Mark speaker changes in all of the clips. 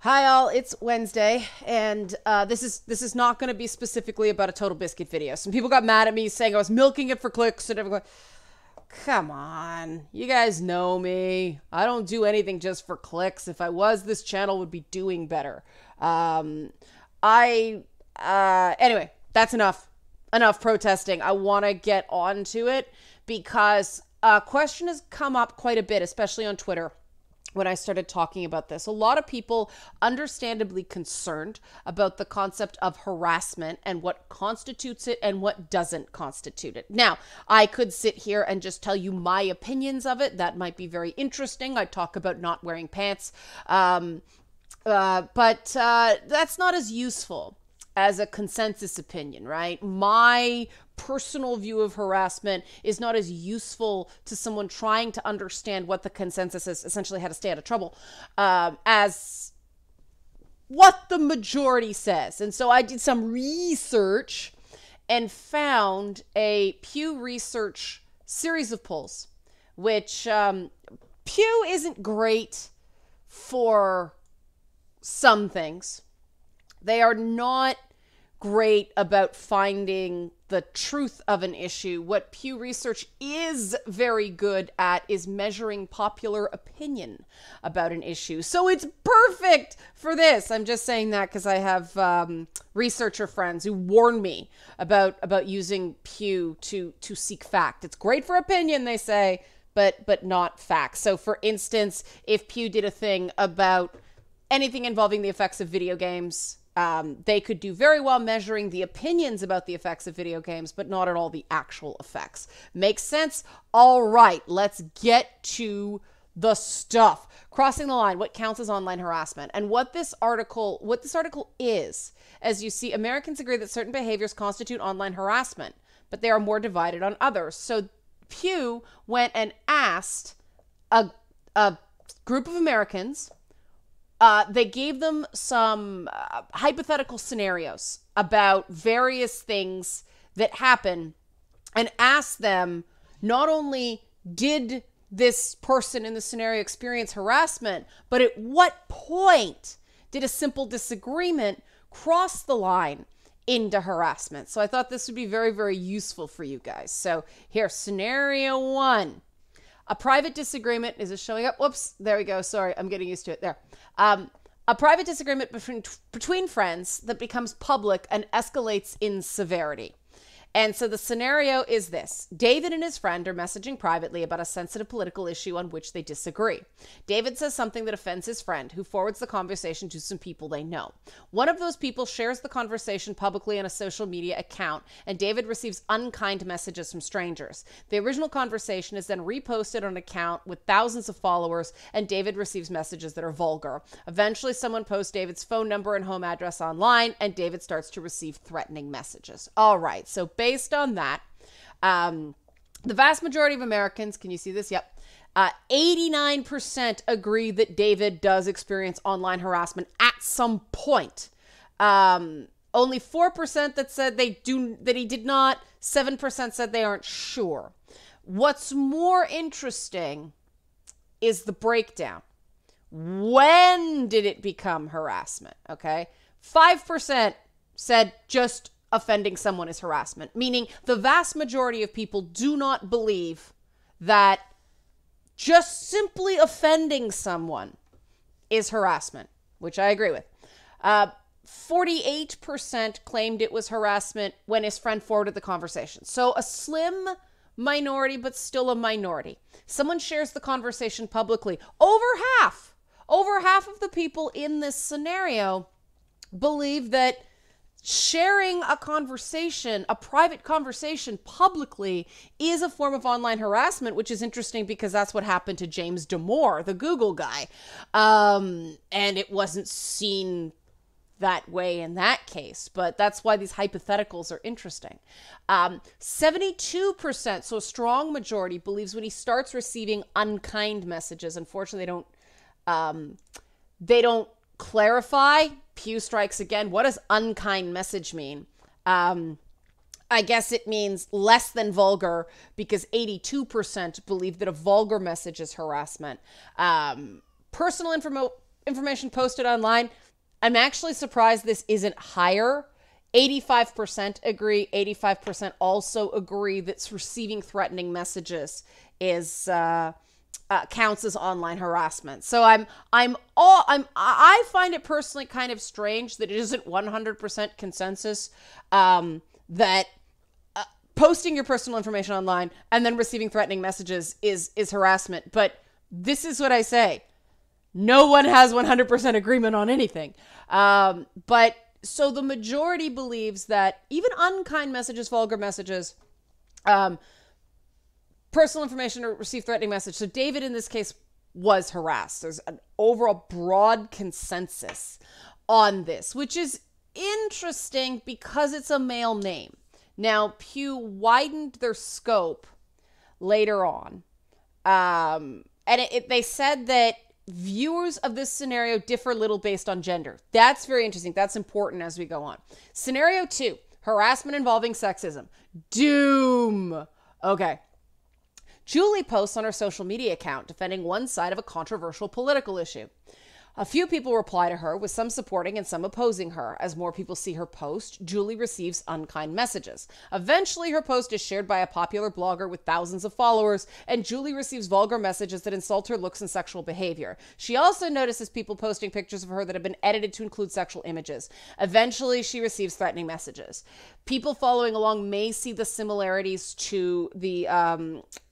Speaker 1: Hi all, it's Wednesday, and this is not going to be specifically about a TotalBiscuit video. Some people got mad at me saying I was milking it for clicks and everything. Come on, you guys know me. I don't do anything just for clicks. If I was, this channel would be doing better. Anyway, that's enough. Enough protesting. I want to get on to it because a question has come up quite a bit, especially on Twitter. When I started talking about this, a lot of people understandably concerned about the concept of harassment and what constitutes it and what doesn't constitute it. Now, I could sit here and just tell you my opinions of it. That might be very interesting. I talk about not wearing pants, but that's not as useful as a consensus opinion, right? My personal view of harassment is not as useful to someone trying to understand what the consensus is, essentially how to stay out of trouble, as what the majority says. And so I did some research and found a Pew Research series of polls, which Pew isn't great for some things. They are not great about finding the truth of an issue. What Pew Research is very good at is measuring popular opinion about an issue. So it's perfect for this. I'm just saying that because I have researcher friends who warn me about using Pew to seek fact. It's great for opinion, they say, but not facts. So for instance, if Pew did a thing about anything involving the effects of video games, they could do very well measuring the opinions about the effects of video games, but not at all the actual effects. Makes sense? All right, let's get to the stuff. Crossing the line, what counts as online harassment? And what this article is, as you see, Americans agree that certain behaviors constitute online harassment, but they are more divided on others. So Pew went and asked a group of Americans. They gave them some hypothetical scenarios about various things that happen and asked them, not only did this person in the scenario experience harassment, but at what point did a simple disagreement cross the line into harassment? So I thought this would be very, very useful for you guys. So here, scenario one. A private disagreement, is it showing up? Whoops, there we go. Sorry, I'm getting used to it. There. A private disagreement between friends that becomes public and escalates in severity. And so the scenario is this. David and his friend are messaging privately about a sensitive political issue on which they disagree. David says something that offends his friend, who forwards the conversation to some people they know. One of those people shares the conversation publicly on a social media account, and David receives unkind messages from strangers. The original conversation is then reposted on an account with thousands of followers, and David receives messages that are vulgar. Eventually, someone posts David's phone number and home address online, and David starts to receive threatening messages. All right, so based on that, the vast majority of Americans, can you see this? Yep. 89% agree that David does experience online harassment at some point. Only 4% that said that he did not. 7% said they aren't sure. What's more interesting is the breakdown. When did it become harassment? Okay. 5% said just offending someone is harassment, meaning the vast majority of people do not believe that just simply offending someone is harassment, which I agree with. 48% claimed it was harassment when his friend forwarded the conversation. So a slim minority, but still a minority. Someone shares the conversation publicly. Over half of the people in this scenario believe that sharing a conversation, a private conversation publicly is a form of online harassment, which is interesting because that's what happened to James Damore, the Google guy. And it wasn't seen that way in that case, but that's why these hypotheticals are interesting. 72%, so a strong majority, believes when he starts receiving unkind messages, unfortunately they don't clarify. Pew strikes again. What does unkind message mean? I guess it means less than vulgar, because 82% believe that a vulgar message is harassment. Personal information posted online, I'm actually surprised this isn't higher. 85% agree. 85% also agree that receiving threatening messages is counts as online harassment. So I find it personally kind of strange that it isn't 100% consensus that posting your personal information online and then receiving threatening messages is harassment. But this is what I say. No one has 100% agreement on anything. But so the majority believes that even unkind messages, vulgar messages, personal information or receive threatening message. So David in this case was harassed. There's an overall broad consensus on this, which is interesting because it's a male name. Now, Pew widened their scope later on. And they said that viewers of this scenario differ little based on gender. That's very interesting. That's important as we go on. Scenario 2, harassment involving sexism. Doom. Okay. Julie posts on her social media account defending one side of a controversial political issue. A few people reply to her, with some supporting and some opposing her. As more people see her post, Julie receives unkind messages. Eventually, her post is shared by a popular blogger with thousands of followers, and Julie receives vulgar messages that insult her looks and sexual behavior. She also notices people posting pictures of her that have been edited to include sexual images. Eventually, she receives threatening messages. People following along may see the similarities to the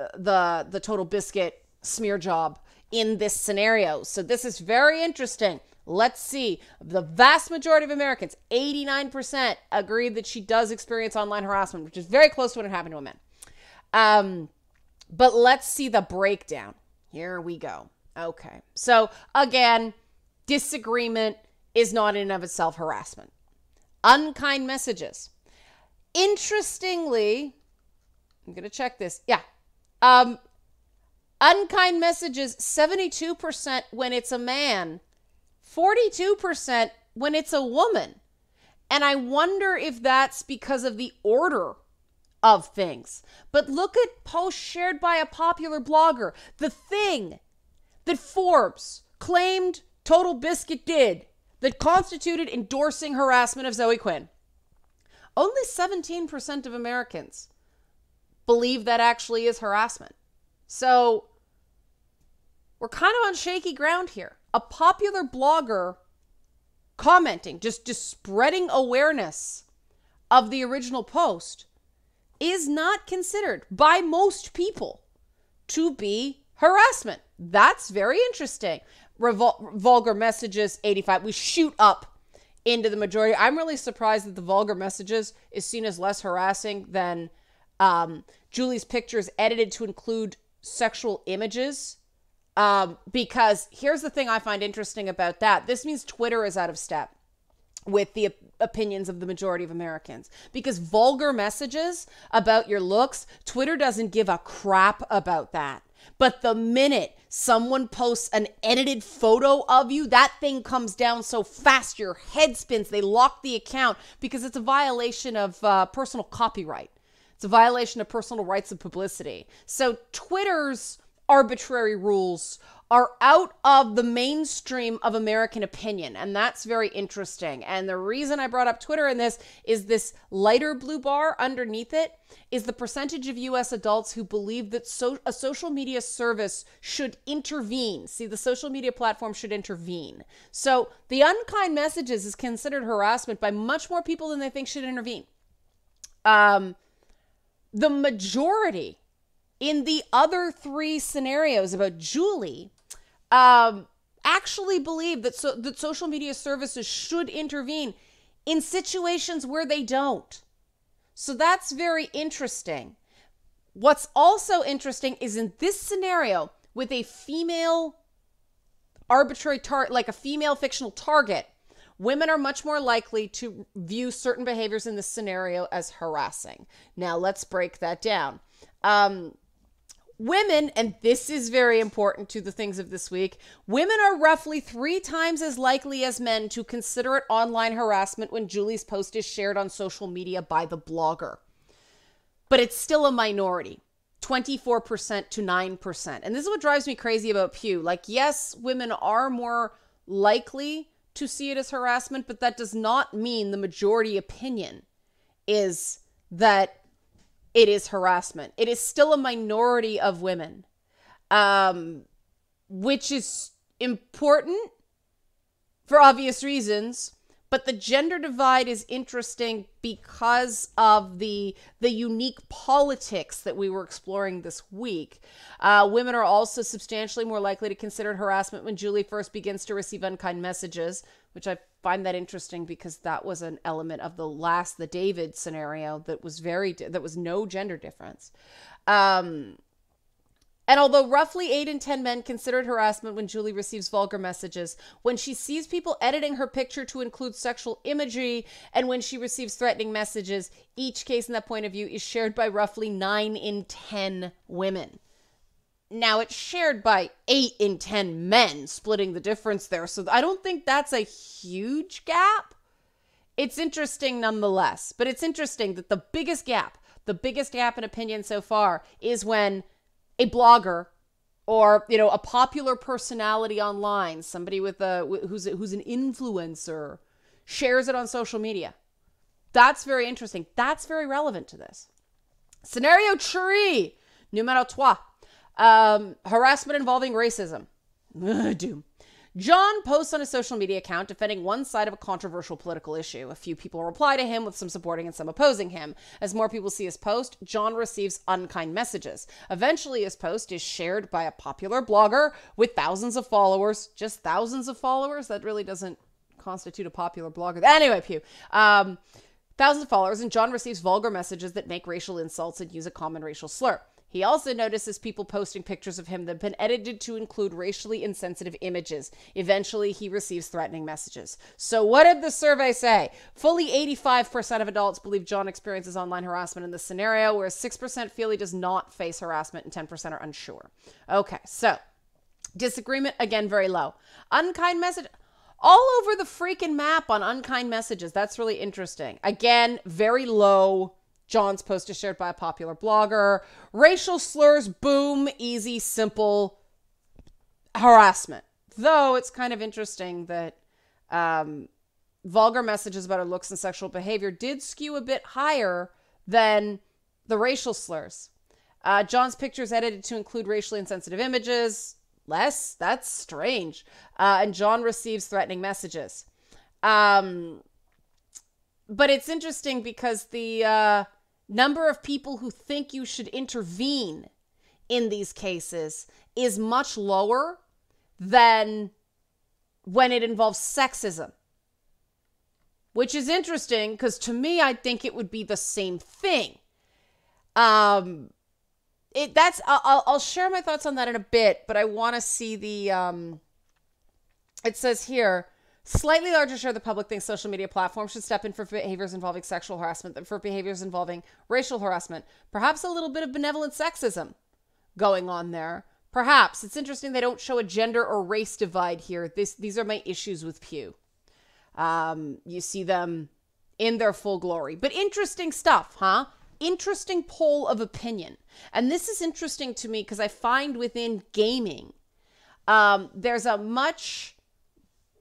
Speaker 1: TotalBiscuit smear job in this scenario. So this is very interesting. Let's see. The vast majority of Americans, 89%, agree that she does experience online harassment, which is very close to what happened to a man. But let's see the breakdown. Here we go. Okay. So again, disagreement is not in and of itself harassment. Unkind messages. Interestingly, I'm going to check this. Yeah. Unkind messages, 72% when it's a man, 42% when it's a woman. And I wonder if that's because of the order of things. But look at posts shared by a popular blogger. The thing that Forbes claimed TotalBiscuit did that constituted endorsing harassment of Zoe Quinn. Only 17% of Americans believe that actually is harassment. So we're kind of on shaky ground here. A popular blogger commenting, just spreading awareness of the original post is not considered by most people to be harassment. That's very interesting. Vulgar messages, 85. We shoot up into the majority. I'm really surprised that the vulgar messages is seen as less harassing than Julie's pictures edited to include sexual images. Because here's the thing I find interesting about that. This means Twitter is out of step with the opinions of the majority of Americans. Because vulgar messages about your looks, Twitter doesn't give a crap about that. But the minute someone posts an edited photo of you, that thing comes down so fast your head spins. They lock the account because it's a violation of personal copyright. It's a violation of personal rights of publicity. So Twitter's arbitrary rules are out of the mainstream of American opinion, and that's very interesting. And the reason I brought up Twitter in this is this lighter blue bar underneath it is the percentage of U.S. adults who believe that a social media service should intervene. See, the social media platform should intervene. So the unkind messages is considered harassment by much more people than they think should intervene. The majority in the other three scenarios about Julie actually believe that that social media services should intervene in situations where they don't. So that's very interesting. What's also interesting is in this scenario with a female arbitrary like a female fictional target, women are much more likely to view certain behaviors in this scenario as harassing. Now let's break that down. Women, and this is very important to the things of this week, women are roughly 3 times as likely as men to consider it online harassment when Julie's post is shared on social media by the blogger. But it's still a minority, 24% to 9%. And this is what drives me crazy about Pew. Like, yes, women are more likely to see it as harassment, but that does not mean the majority opinion is that it is harassment. It is still a minority of women, which is important for obvious reasons. But the gender divide is interesting because of the unique politics that we were exploring this week. Women are also substantially more likely to consider it harassment when Julie first begins to receive unkind messages, which I find that interesting because that was an element of the David scenario that was no gender difference. And although roughly 8 in 10 men considered harassment when Julie receives vulgar messages, when she sees people editing her picture to include sexual imagery, and when she receives threatening messages, each case in that point of view is shared by roughly 9 in 10 women. Now, it's shared by 8 in 10 men, splitting the difference there. So I don't think that's a huge gap. It's interesting nonetheless. But it's interesting that the biggest gap in opinion so far is when a blogger or, a popular personality online, somebody who's an influencer, shares it on social media. That's very interesting. That's very relevant to this. Scenario 3, numéro 3. Harassment involving racism. Doom. John posts on his social media account defending one side of a controversial political issue. A few people reply to him with some supporting and some opposing him. As more people see his post, John receives unkind messages. Eventually, his post is shared by a popular blogger with thousands of followers. Just thousands of followers? That really doesn't constitute a popular blogger. Anyway, Pew. Thousands of followers, and John receives vulgar messages that make racial insults and use a common racial slur. He also notices people posting pictures of him that have been edited to include racially insensitive images. Eventually, he receives threatening messages. So what did the survey say? Fully 85% of adults believe John experiences online harassment in this scenario, whereas 6% feel he does not face harassment and 10% are unsure. Okay, so disagreement, again, very low. Unkind message, all over the freaking map on unkind messages. That's really interesting. Again, very low. John's post is shared by a popular blogger. Racial slurs, boom, easy, simple. Harassment. Though it's kind of interesting that vulgar messages about her looks and sexual behavior did skew a bit higher than the racial slurs. John's pictures edited to include racially insensitive images. Less. That's strange. And John receives threatening messages. But it's interesting because the number of people who think you should intervene in these cases is much lower than when it involves sexism. Which is interesting because to me, I think it would be the same thing. I'll share my thoughts on that in a bit, but I want to see it says here, slightly larger share of the public thinks social media platforms should step in for behaviors involving sexual harassment than for behaviors involving racial harassment. Perhaps a little bit of benevolent sexism going on there. Perhaps. It's interesting they don't show a gender or race divide here. These are my issues with Pew. You see them in their full glory. But interesting stuff, huh? Interesting poll of opinion. And this is interesting to me because I find within gaming, there's a much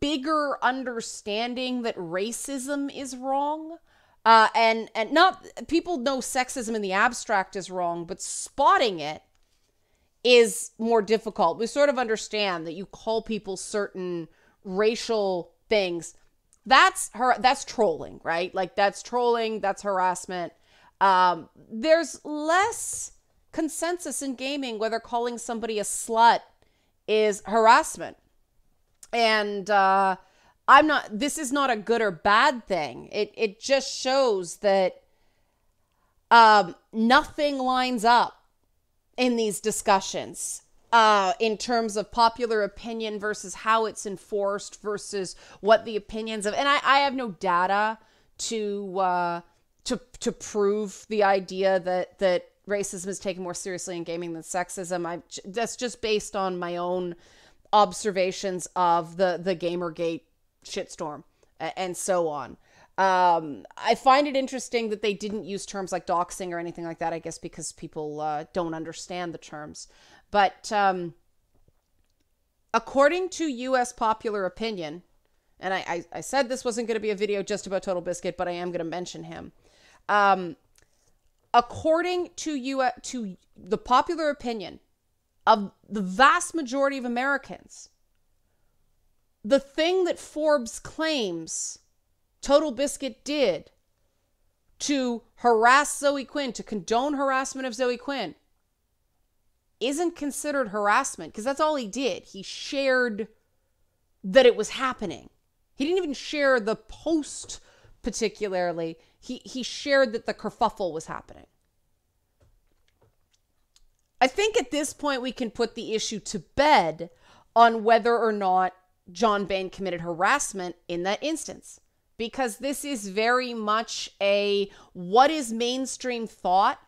Speaker 1: bigger understanding that racism is wrong. And not, people know sexism in the abstract is wrong, but spotting it is more difficult. We sort of understand that you call people certain racial things. That's trolling, right? Like that's trolling, that's harassment. There's less consensus in gaming whether calling somebody a slut is harassment. And this is not a good or bad thing. It just shows that nothing lines up in these discussions in terms of popular opinion versus how it's enforced versus what the opinions of, and I have no data to prove the idea that racism is taken more seriously in gaming than sexism. That's just based on my own observations of the Gamergate shitstorm and so on. I find it interesting that they didn't use terms like doxing or anything like that, I guess because people don't understand the terms. But according to U.S. popular opinion, and I said this wasn't going to be a video just about TotalBiscuit, but I am going to mention him. According to the popular opinion of the vast majority of Americans, the thing that Forbes claims TotalBiscuit did to harass Zoe Quinn, to condone harassment of Zoe Quinn, isn't considered harassment, because that's all he did. He shared that it was happening. He didn't even share the post particularly. He shared that the kerfuffle was happening. I think at this point we can put the issue to bed on whether or not John Bain committed harassment in that instance, because this is very much a what is mainstream thought,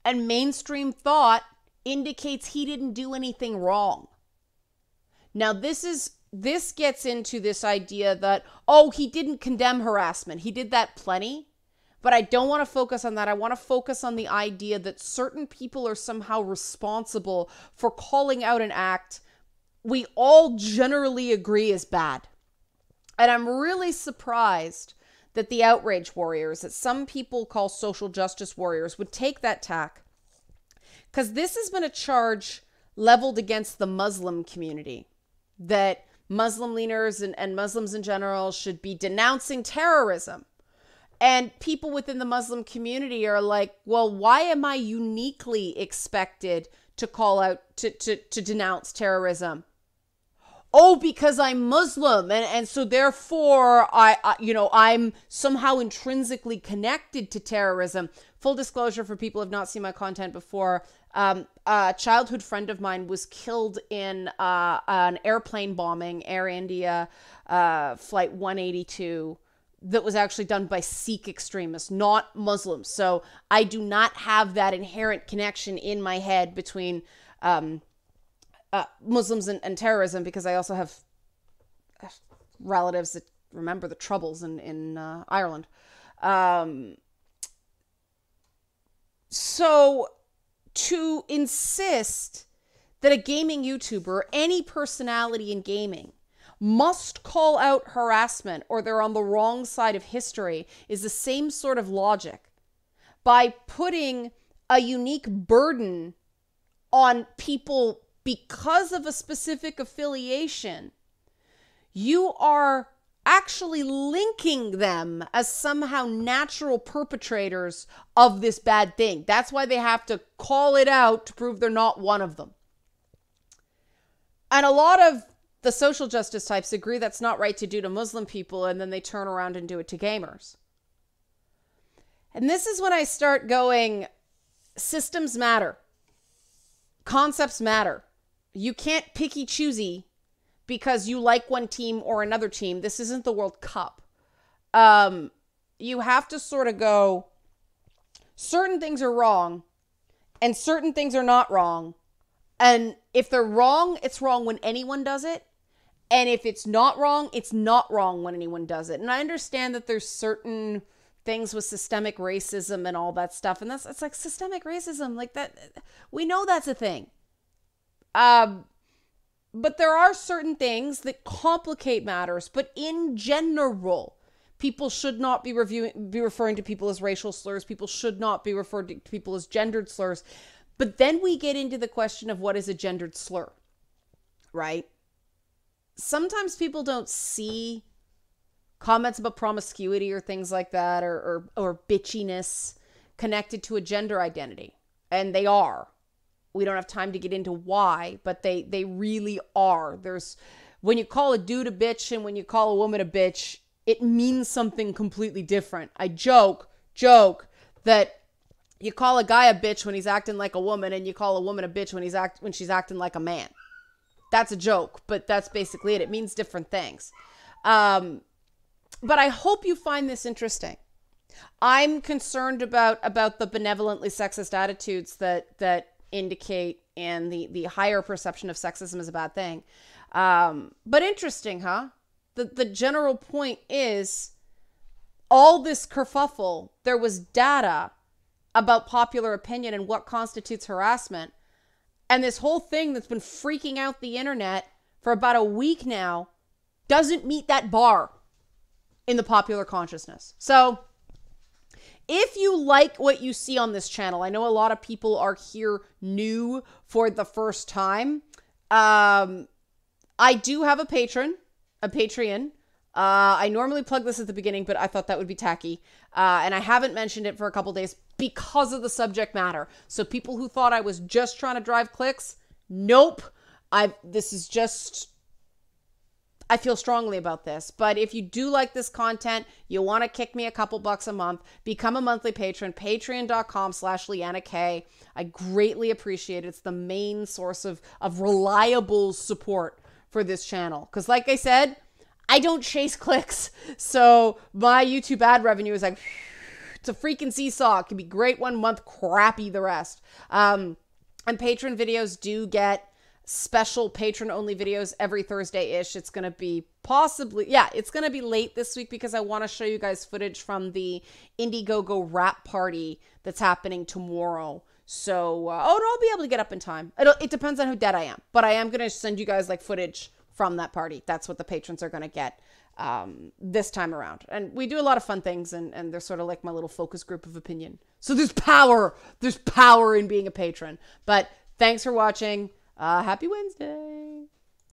Speaker 1: and mainstream thought indicates he didn't do anything wrong. Now this gets into this idea that, oh, he didn't condemn harassment. He did that plenty. But I don't want to focus on that. I want to focus on the idea that certain people are somehow responsible for calling out an act we all generally agree is bad. And I'm really surprised that the outrage warriors, that some people call social justice warriors, would take that tack. Because this has been a charge leveled against the Muslim community, that Muslim leaders and Muslims in general should be denouncing terrorism. And people within the Muslim community are like, well, why am I uniquely expected to call out, to denounce terrorism? Oh, because I'm Muslim. And so therefore I'm somehow intrinsically connected to terrorism. Full disclosure for people who have not seen my content before. A childhood friend of mine was killed in an airplane bombing, Air India flight 182, that was actually done by Sikh extremists, not Muslims. So I do not have that inherent connection in my head between Muslims and terrorism, because I also have relatives that remember the troubles in Ireland. So to insist that a gaming YouTuber, or any personality in gaming, must call out harassment or they're on the wrong side of history is the same sort of logic. By putting a unique burden on people because of a specific affiliation, you are actually linking them as somehow natural perpetrators of this bad thing. That's why they have to call it out to prove they're not one of them. And a lot of the social justice types agree that's not right to do to Muslim people, and then they turn around and do it to gamers. And this is when I start going, systems matter. Concepts matter. You can't picky choosy because you like one team or another team. This isn't the World Cup. You have to sort of go, certain things are wrong and certain things are not wrong. And if they're wrong, it's wrong when anyone does it. And if it's not wrong, it's not wrong when anyone does it. And I understand that there's certain things with systemic racism and all that stuff. And it's like systemic racism, like that. We know that's a thing. But there are certain things that complicate matters. But in general, people should not be referring to people as racial slurs. People should not be referred to people as gendered slurs. But then we get into the question of what is a gendered slur, right? Sometimes people don't see comments about promiscuity or things like that, or bitchiness connected to a gender identity. And they are. We don't have time to get into why, but they really are. When you call a dude a bitch and when you call a woman a bitch, it means something completely different. I joke that you call a guy a bitch when he's acting like a woman, and you call a woman a bitch when she's acting like a man. That's a joke, but that's basically it. It means different things. But I hope you find this interesting. I'm concerned about the benevolently sexist attitudes that indicate and the higher perception of sexism as a bad thing. But interesting, huh? The general point is, all this kerfuffle, there was data about popular opinion and what constitutes harassment. And this whole thing that's been freaking out the internet for about a week now doesn't meet that bar in the popular consciousness. So if you like what you see on this channel, I know a lot of people are here new for the first time. I do have a Patreon. I normally plug this at the beginning, but I thought that would be tacky. And I haven't mentioned it for a couple days because of the subject matter. So people who thought I was just trying to drive clicks, nope. I feel strongly about this. But if you do like this content, you want to kick me a couple bucks a month, become a monthly patron, patreon.com/LeannaK. I greatly appreciate it. It's the main source of reliable support for this channel. Because like I said, I don't chase clicks. So my YouTube ad revenue is like, it's a freaking seesaw. It can be great one month, crappy the rest. And patron videos do get special patron-only videos every Thursday-ish. It's going to be it's going to be late this week because I want to show you guys footage from the Indiegogo wrap party that's happening tomorrow. So, I'll be able to get up in time. It depends on how dead I am. But I am going to send you guys, like, footage from that party. That's what the patrons are going to get this time around. And we do a lot of fun things, and they're sort of like my little focus group of opinion. So there's power. There's power in being a patron. But thanks for watching. Happy Wednesday.